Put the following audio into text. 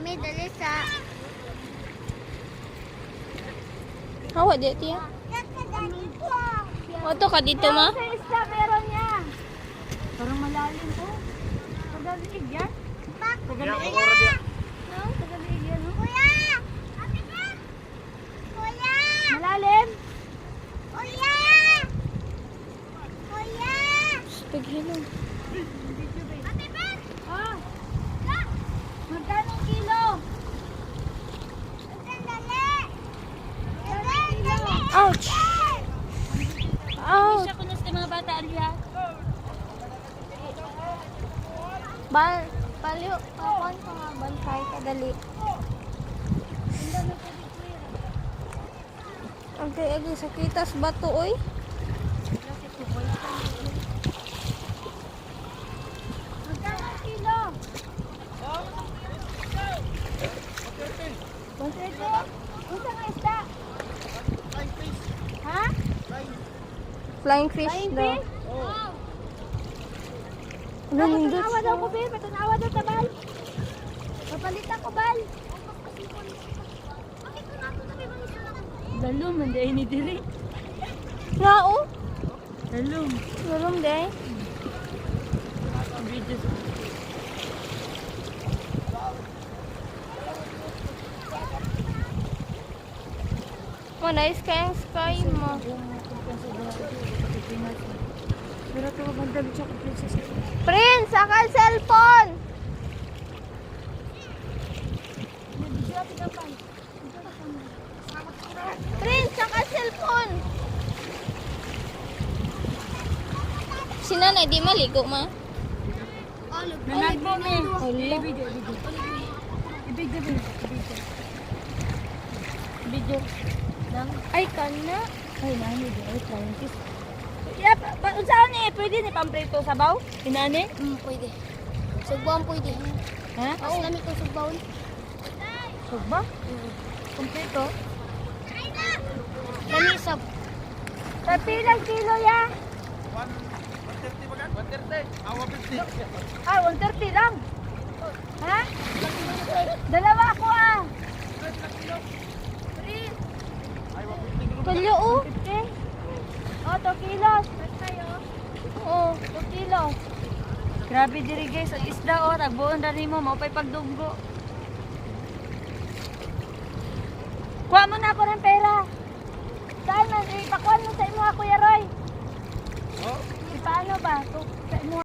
Mami, dali sa... Hawa di tiya. O to ka dito ma? Sa isla, meron niya. Parang malalim po. Tagaliig yan? Tagaliig yan. Tagaliig yan. Kuya! Kuya! Malalim? Kuya! Kuya! Paghilo. Oh. Magkano kilo? Ouch! Ouch! Siya kunas ng mga bata aliya. Paliw. Kapan ko nga bantay kadali. Agay sa kitas bato oy. Magkano kilo? 130. Unsa nga isda? Ha? Flying fish Flying daw. fish? Oh. Lumindot Patunawa siya. daw ko, Bin. Patunawa daw ta, Bal. Papalitan ko, Bal. Dalom, hindi ay ni diri. Nga o. Dalom. Galong day. Video. Nice kayang sky mo. Pero ito maganda siya ko, princess. Prince, akal cellphone. Prince, akal cellphone. Si nanay di maligo ma. Nanagbo me. Hala. Video. Ibigay, Video. Ay, kana. Ay, nani, di ay, flying fish. Yeah, saan ni? Pwede ni pamprito sabaw? Inani? Pwede. Sugbaon pwede. Ha? Mas lamig ko sugbaon. Sugba? Kompleto? Kani sab. Sa pilang kilo ya? 130 ba kan? 130. Awa 50. Ah, 130 lang. Ha? Dalawa ako ah. Ay, 150. Kalyo o. 50? Oh, 2 kilos. Oo. 2 kilos. Grabe diri guys, ang isda oh, tagbuon ra nimo maupay pagdunggo. Kuha mo na ako ng pera. Saan man, ipakuha mo sa imo Kuya Roy. Oh. Paano ba? Sa imo